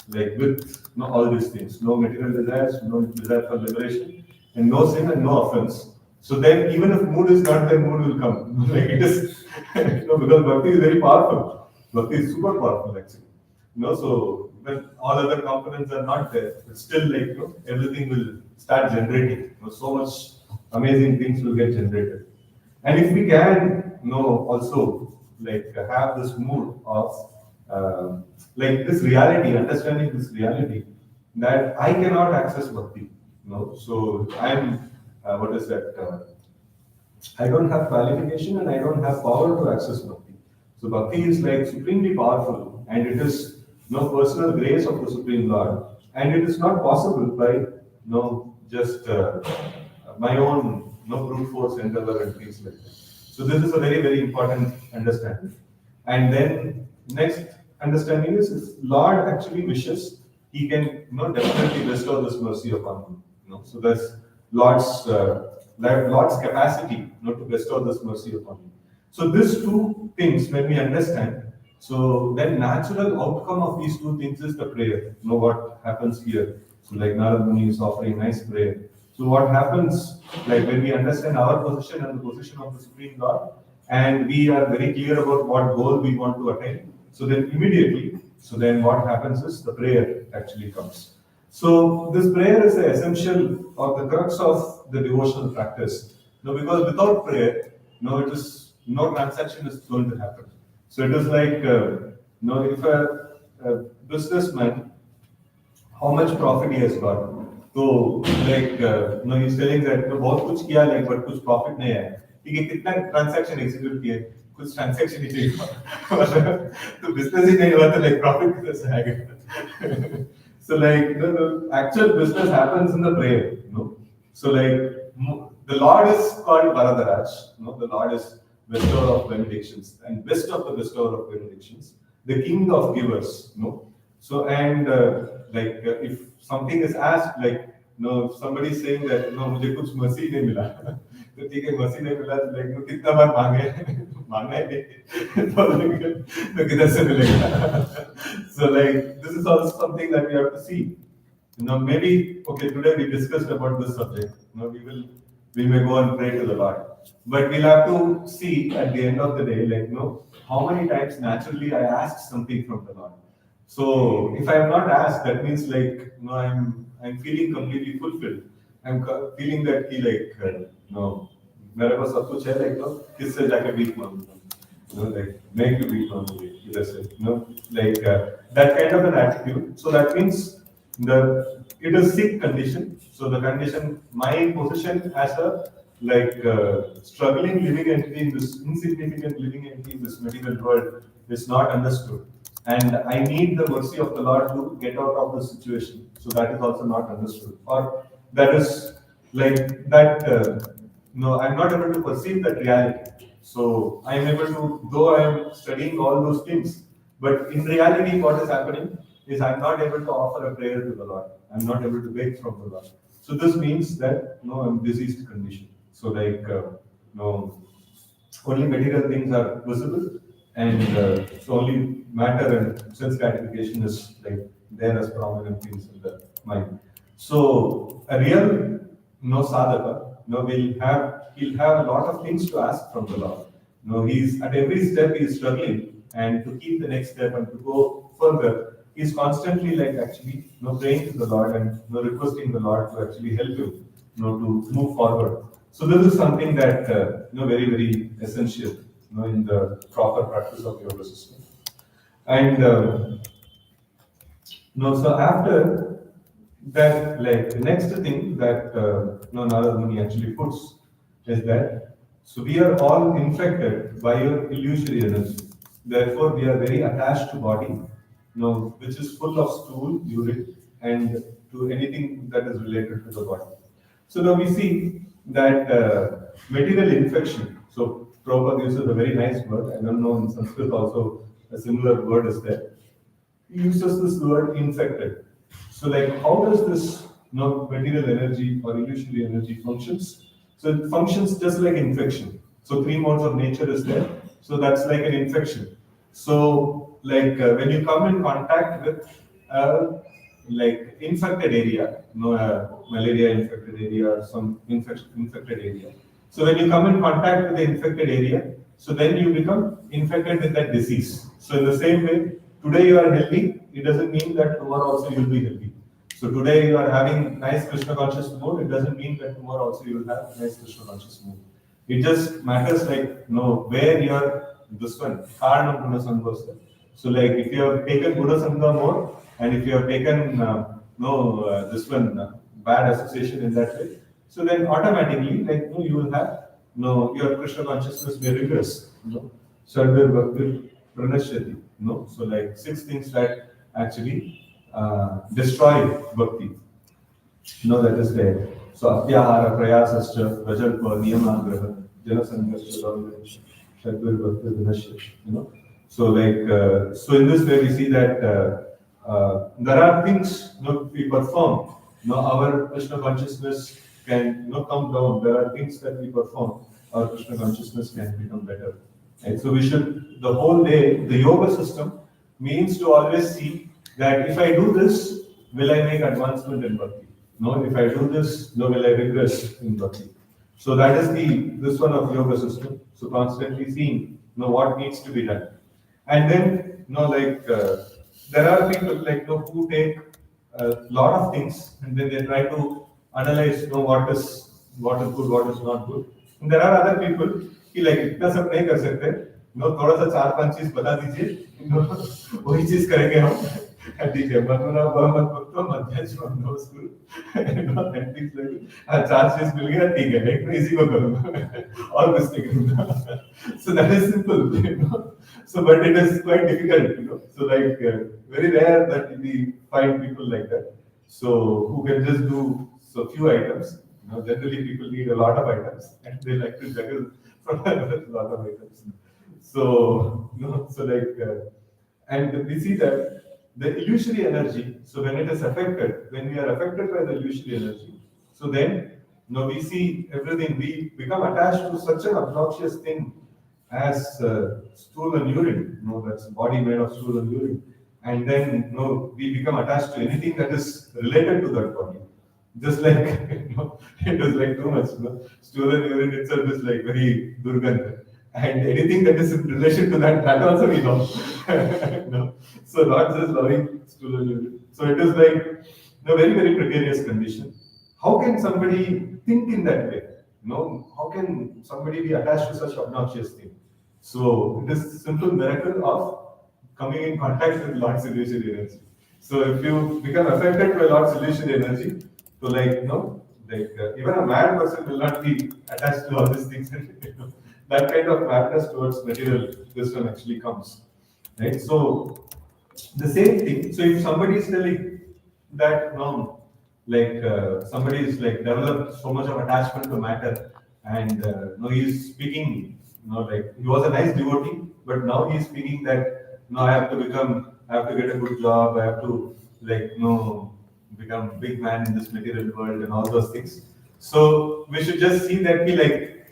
with all these things, no material desires, no desire for liberation, and no sin and no offense. So then even if mood is not there, mood will come. It is, because bhakti is very powerful. Bhakti is super powerful actually. So when all other components are not there, it's still everything will start generating. So much amazing things will get generated. And if we can, also have this mood of this reality, understanding this reality that I cannot access bhakti. So I'm what is that? I don't have qualification and I don't have power to access bhakti. So bhakti is supremely powerful, and it is personal grace of the Supreme Lord, and it is not possible by just my own brute force endeavor and things like that. So this is a very, very important understanding. And then next understanding is if Lord actually wishes, He can definitely bestow this mercy upon you. So that's Lord's capacity to bestow this mercy upon you. So these two things, when we understand, so then natural outcome of these two things is the prayer. What happens here? So Narad Muni is offering nice prayer. So what happens, when we understand our position and the position of the Supreme Lord, and we are very clear about what goal we want to attain, so then immediately, so then what happens is the prayer actually comes. So this prayer is the essential or the crux of the devotional practice. Because without prayer, it is no transaction is going to happen. So it is like, if a businessman, how much profit he has got. So like, he's telling that बहुत कुछ किया like but कुछ profit नहीं है. ठीक है, कितना transaction execute किए, कुछ transaction ही नहीं हुआ. तो business ही नहीं हुआ तो like profit किधर से आएगा? So like the actual business happens in the prayer, So like the Lord is called Varadaraj, the Lord is bestower of benedictions and best of the bestower of benedictions, the king of givers, So and if something is asked, like if somebody is saying that मुझे कुछ mercy नहीं मिला, तो ठीक है mercy नहीं मिला, तो like कितना बार मांगे, मांगना है नहीं, तो किधर से मिलेगा? So like this is also something that we have to see. Maybe okay. Today we discussed about this subject. We may go and pray to the Lord, but we'll have to see at the end of the day, like how many times naturally I asked something from the Lord. So if I am not asked, that means like I'm feeling completely fulfilled. I'm feeling that he like मेरे पास सब कुछ है like किससे जाके भीख मांगूंगा, like make you भीख मांगूंगी इधर से, like that kind of an attitude. So that means it is sick condition. So the condition, my position as a struggling living entity in this insignificant living entity in this material world is not understood, and I need the mercy of the Lord to get out of the situation. So that is also not understood, or that is like that. I'm not able to perceive that reality. So I am able to, though I am studying all those things, but in reality, what is happening is I'm not able to offer a prayer to the Lord. I'm not able to beg from the Lord. So this means that I'm diseased condition. So like only material things are visible, and so only matter and sense gratification is like there as prominent things in the mind. So a real sadhaka, he'll have a lot of things to ask from the Lord. He's at every step he's struggling, and to keep the next step and to go further, he's constantly like actually praying to the Lord and requesting the Lord to actually help him to move forward. So this is something that very very essential in the proper practice of yoga system. And so after that, like the next thing that Narada Muni actually puts is that so we are all infected by your illusory energy. Therefore, we are very attached to body, which is full of stool, urine, and to anything that is related to the body. So now we see that material infection. So Prabhupada uses a very nice word. I don't know in Sanskrit also a similar word is there. He uses this word infected. So like how does this material energy or illusory energy functions? So it functions just like infection. So 3 modes of nature is there. So that's like an infection. So like when you come in contact with like infected area, malaria infected area or some infected area. So when you come in contact with the infected area, so then you become infected with that disease. So in the same way, today you are healthy, it doesn't mean that tomorrow also you will be healthy. So today you are having nice Krishna conscious mood, it doesn't mean that tomorrow also you will have nice Krishna conscious mood. It just matters like where you are, this one, Karanam Guna Sangha. So like if you have taken Guna Sangha more, and if you have taken this one bad association in that way, so then automatically like you will have your Krishna consciousness may regress. Sarvir Bhaktir Pranashyati. So like 6 things that actually destroy bhakti. That is there. So Atyahara, Prayasascha, Rajalpa, Niyamagraha, Janasangascha, Sarvir Bhaktir Pranashyati. So like so in this way we see that there are things we perform. Our Krishna consciousness can come down. There are things that we perform. Our Krishna consciousness can become better. Right? So we should, the whole day, the yoga system means to always see that if I do this, will I make advancement in bhakti? No, if I do this, will I regress in bhakti? So that is this one of yoga system. So constantly seeing what needs to be done. And then there are people like who take a lot of things and then they try to analyze what is good, what is not good. There are other people कि like इतना सब नहीं कर सकते, थोड़ा सा चार पांच चीज बता दीजिए, वही चीज करेंगे हम, ठीक है, मत भक्तो मध्याज नो स्कूल, चार चीज मिल गया, ठीक है, एक तो इसी को करूंगा और कुछ नहीं करूंगा. So that is simple. So but it is quite difficult. So like very rare that we find people like that. So who can just do so few items. Generally people need a lot of items and they like to juggle from a lot of items. So so like and we see that the illusory energy. So when it is affected, when we are affected by the illusory energy, so then we see everything. We become attached to such an obnoxious thing as stool and urine. That's body made of stool and urine, and then we become attached to anything that is related to that body. Just like it is like too much. Stool and urine itself is like very durgandha, and anything that is in relation to that, that also we know. So not just loving stool and urine. So it is like a very very precarious condition. How can somebody think in that way? How can somebody be attached to such obnoxious thing? So it is simple miracle of coming in contact with Lord's illusory energy. So if you become affected by Lord's illusory energy, so like even a mad person will not be attached to all these things. That kind of madness towards material wisdom actually comes, right? So the same thing. So if somebody is telling that somebody is like developed so much of attachment to matter, and he's speaking, like he was a nice devotee, but now he's speaking that I have to get a good job, I have to become big man in this material world and all those things. So we should just see that be like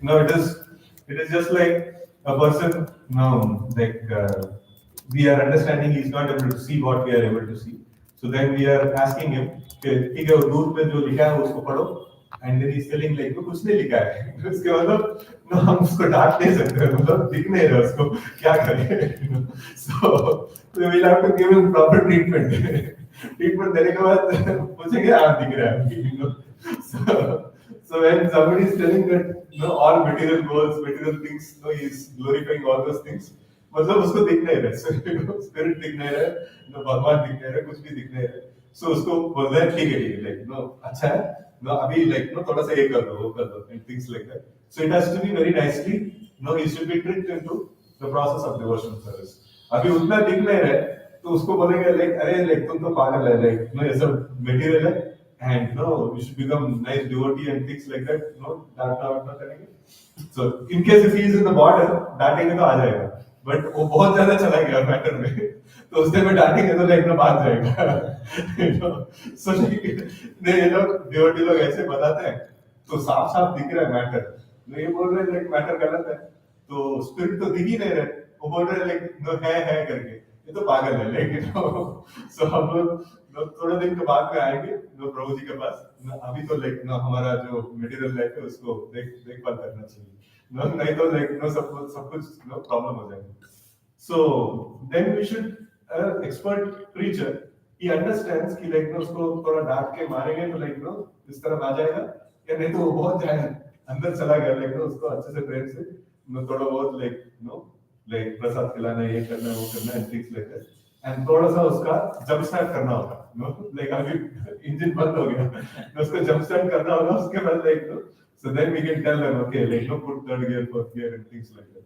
it is just like a person we are understanding he's not able to see what we are able to see. So then we are asking him, ठीक है वो दूर पे जो लिखा है उसको पढ़ो, and then he's telling like कुछ नहीं लिखा है. उसके मतलब हम उसको डांट नहीं सकते, मतलब दिख नहीं रहा उसको, क्या करें? So we'll have to give him proper treatment. Treatment देने के बाद पूछेंगे आप दिख रहा है. So when somebody is telling that all material goals, material things, he is glorifying all those things, मतलब उसको दिख नहीं रहा, स्पिरिट दिख नहीं रहा, भगवान दिख नहीं रहा, कुछ भी दिख नहीं रहा. सो उसको बोल रहे हैं ठीक है लाइक अच्छा है, अभी लाइक थोड़ा सा ये कर दो वो कर दो and things like that. So it has to be very nicely he should be tricked into the process of devotion service. अभी उतना दिख नहीं रहा तो उसको बोलेंगे लाइक अरे लाइक तुम तो पागल है, लाइक ये सब मटेरियल है and you should become nice devotee and things like that. डांटना करेंगे. So in case if he is in the border, डांटेंगे तो आ जाएगा, बट वो बहुत ज्यादा चला गया मैटर में, तो उसने में डांटेंगे तो लाइक ना भाग जाएगा. So ये लोग डिवोटी लोग ऐसे बताते हैं तो साफ साफ दिख रहा है मैटर, ये बोल रहे हैं लाइक मैटर गलत है, तो स्पिरिट तो दिख ही नहीं रहे, वो बोल रहे हैं लाइक है करके, ये तो पागल है लाइक. सो हम लोग थोड़े दिन के बाद में आएंगे प्रभु जी के पास. अभी तो लाइक हमारा जो मटेरियल लाइफ है उसको देखभाल करना चाहिए, नहीं तो लाइक सब कुछ प्रॉब्लम हो जाएगा. So then we should expert preacher, he understands कि लाइक उसको थोड़ा डांट के मारेंगे तो लाइक इस तरफ आ जाएगा, या नहीं तो वो बहुत जाए अंदर चला गया, लाइक उसको अच्छे से प्रेम से थोड़ा बहुत लाइक प्रसाद खिलाना, ये करना वो करना and things like that. And थोड़ा सा उसका जंप स्टार्ट करना होगा, लाइक अभी इंजन बंद हो गया, उसको जंप स्टार्ट करना होगा. उसके बाद like so then we can tell them, okay, put third gear, fourth gear and things like that.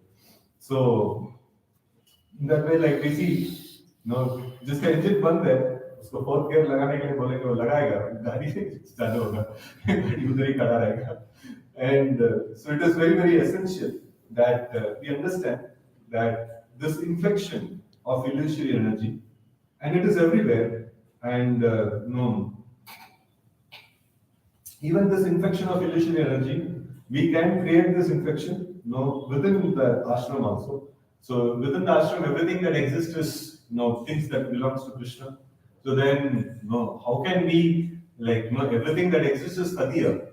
So in that way like we see जिसका इंजन बंद है उसको फोर्थ गियर लगाने के लिए बोलेंगे, वो लगाएगा, गाड़ी चालू होगा, गाड़ी उधर ही खड़ा रहेगा. And so it is very very essential that we understand that this inflection of illusory energy, and it is everywhere, and even this infection of illusory energy, we can create this infection within the ashram also. So within the ashram, everything that exists is things that belongs to Krishna. So then how can we everything that exists is Tadiya.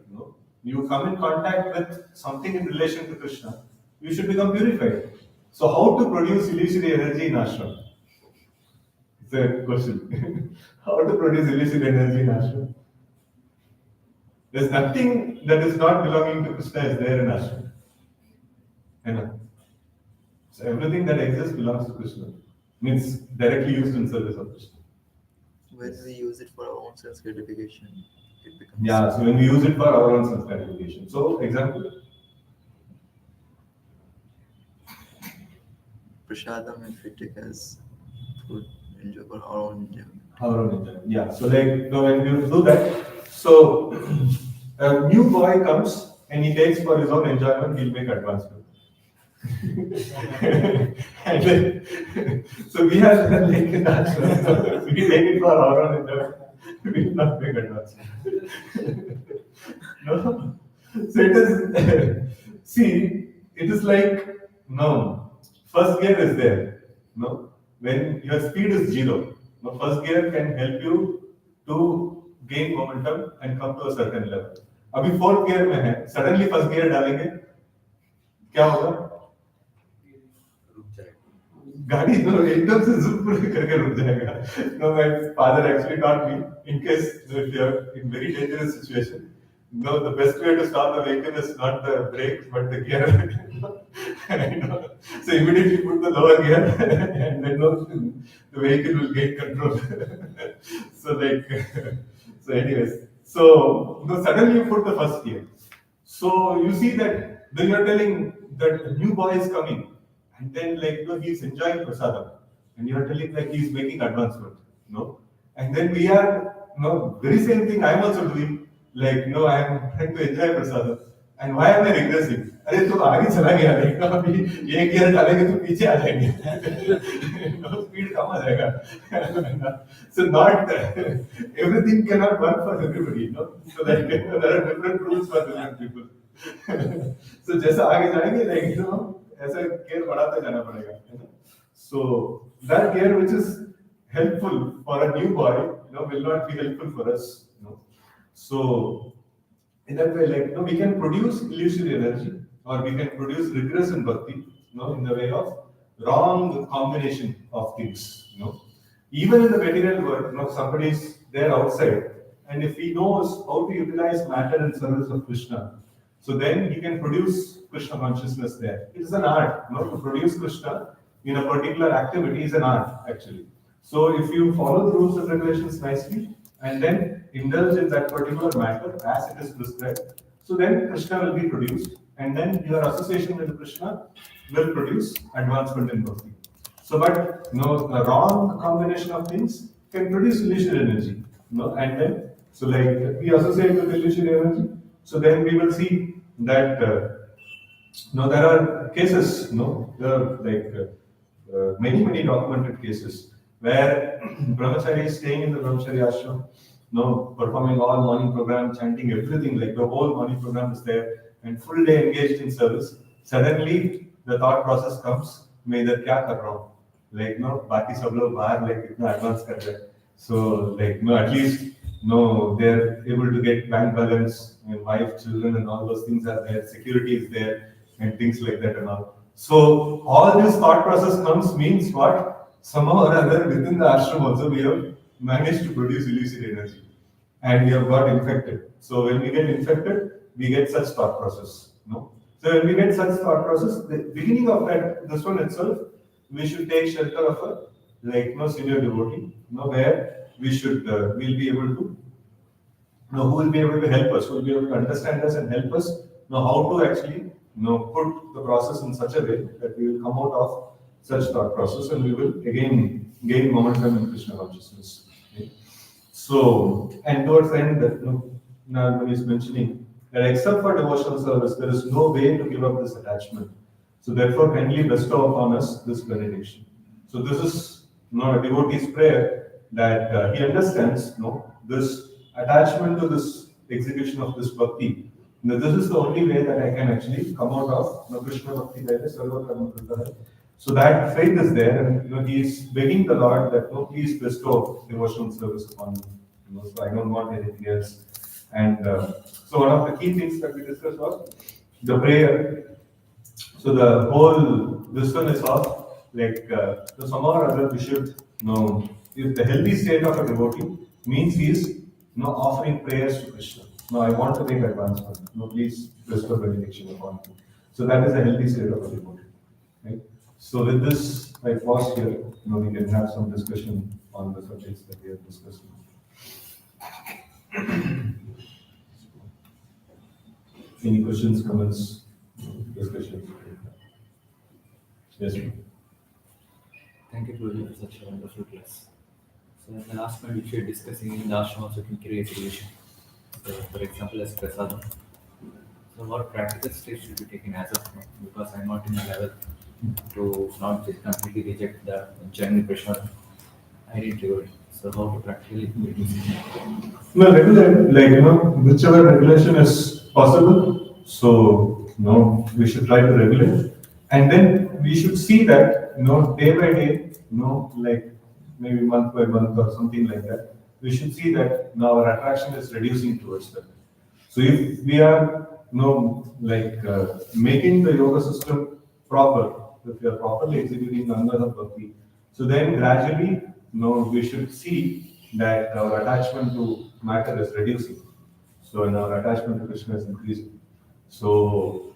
You come in contact with something in relation to Krishna, you should become purified. So how to produce illusory energy in ashram? It's a question. How to produce illusory energy in ashram? There's nothing that is not belonging to Krishna is there in ashram. You know? So everything that exists belongs to Krishna. Means directly used in service of Krishna. When we use it for our own sense gratification, it becomes. Yeah, so when we use it for our own sense gratification. So, example? Prasadam, if we take as food, enjoy for our own enjoyment. Our own enjoyment. Yeah, so like when we do that, so a new boy comes and he takes for his own enjoyment, he'll make advancement. And then, so we are like that. So we take it for our own enjoyment, we will not make advancement. No? So it is, see, it is like, no, first gear is there. No? When your speed is 0, no, first gear can help you to gain momentum and come to a certain level. अभी fourth gear में है, suddenly first gear डालेंगे, क्या होगा? गाड़ी तो एकदम से zup करके रुक जाएगा. No, my father actually taught me, in case if you are in very dangerous situation, no, the best way to stop the vehicle is not the brakes but the gear. So immediately put the lower gear and then the vehicle will gain control. So like, so anyways, so suddenly you put the first gear. So you see that when you're telling that a new boy is coming, and then like he's enjoying prasadam, and you're telling like he's making advancement, and then we are very same thing I'm also doing, like I am trying to enjoy prasadam, and why am I regressing? अरे तो आगे चला गया देखना अभी एक gear डालेंगे तो पीछे आ जाएंगे स्पीड कम आ जाएगा so not everything cannot work for everybody so like there are different rules for different people so जैसा आगे जाएंगे like ऐसा gear बढ़ाते जाना पड़ेगा so that gear which is helpful for a new boy will not be helpful for us so in that way like we can produce illusory energy or we can produce regress in bhakti, in the way of wrong combination of things. Even in the material world, somebody is there outside, and if he knows how to utilize matter in service of Krishna, so then he can produce Krishna consciousness there. It is an art, to produce Krishna in a particular activity is an art actually. So if you follow the rules and regulations nicely, and then indulge in that particular matter as it is prescribed, so then Krishna will be produced. And then your association with Krishna will produce advancement in bhakti. So, but the wrong combination of things can produce illusory energy. And then, so like we associate with illusory energy, so then we will see that there are cases, there are like many documented cases where brahmachari is staying in the brahmachari ashram, performing all morning program, chanting everything, like the whole morning program is there. And full day engaged in service, suddenly the thought process comes, मैं इधर क्या कर रहा हूँ? Like बाकी सब लोग बाहर like इतना advance कर रहे हैं. So like at least they're able to get bank balance, and wife, children, and all those things are there. Security is there, and things like that and all. So all this thought process comes means what? Somehow or other within the ashram also we have managed to produce illusory energy, and we have got infected. So when we get infected, we get such thought process. So when we get such thought process, the beginning of that, this one itself, we should take shelter of a senior devotee, where we should we'll be able to who will be able to help us, who will be able to understand us and help us know how to actually put the process in such a way that we will come out of such thought process and we will again gain momentum in Krishna consciousness. Okay? So, and towards the end, Narmani is mentioning that except for devotional service, there is no way to give up this attachment. So therefore, kindly bestow upon us this benediction. So this is a devotee's prayer that he understands this attachment to this execution of this bhakti. This is the only way that I can actually come out of Krishna Bhakti Sarva Karma Kritah. So that faith is there, and he is begging the Lord that please bestow devotional service upon me. So I don't want anything else. And so one of the key things that we discussed was the prayer. So the whole this one is of like so somehow or other we should if the healthy state of a devotee means he is offering prayers to Krishna. I want to make advancement. Please bestow benediction upon me. So that is a healthy state of the devotee, right? So with this, I pause here. We can have some discussion on the subjects that we have discussed. Any questions, comments, discussions? Yes, ma'am. Thank you, Prabhuji, for such a wonderful class. So, the last point which we are discussing in the ashram also can create relation. So, for example, as prasadam. So, what practical steps should be taken as of now? Because I'm not in a level to not just completely reject the genuine prasadam. I didn't do it. So, how to practically reduce it? No, whichever regulation is possible. So, we should try to regulate, and then we should see that, day by day, like maybe month by month or something like that. We should see that now our attraction is reducing towards that. So, if we are, making the yoga system proper, if we are properly executing the angas of bhakti, so then gradually, we should see that our attachment to matter is reducing. So, and our attachment to Krishna is increasing. So,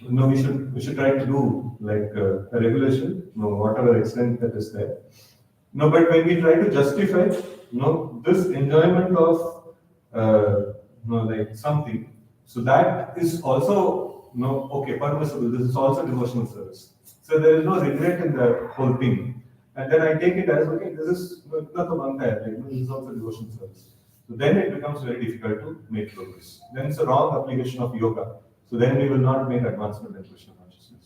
we should try to do like a regulation, whatever extent that is there. No, but when we try to justify, this enjoyment of, like something, so that is also, okay, permissible. This is also devotional service. So there is no regret in the whole thing. And then I take it as, okay, this is not a mantha, this is also devotional service. So then it becomes very difficult to make progress. Then it's a wrong application of yoga. So then we will not make advancement in Krishna consciousness.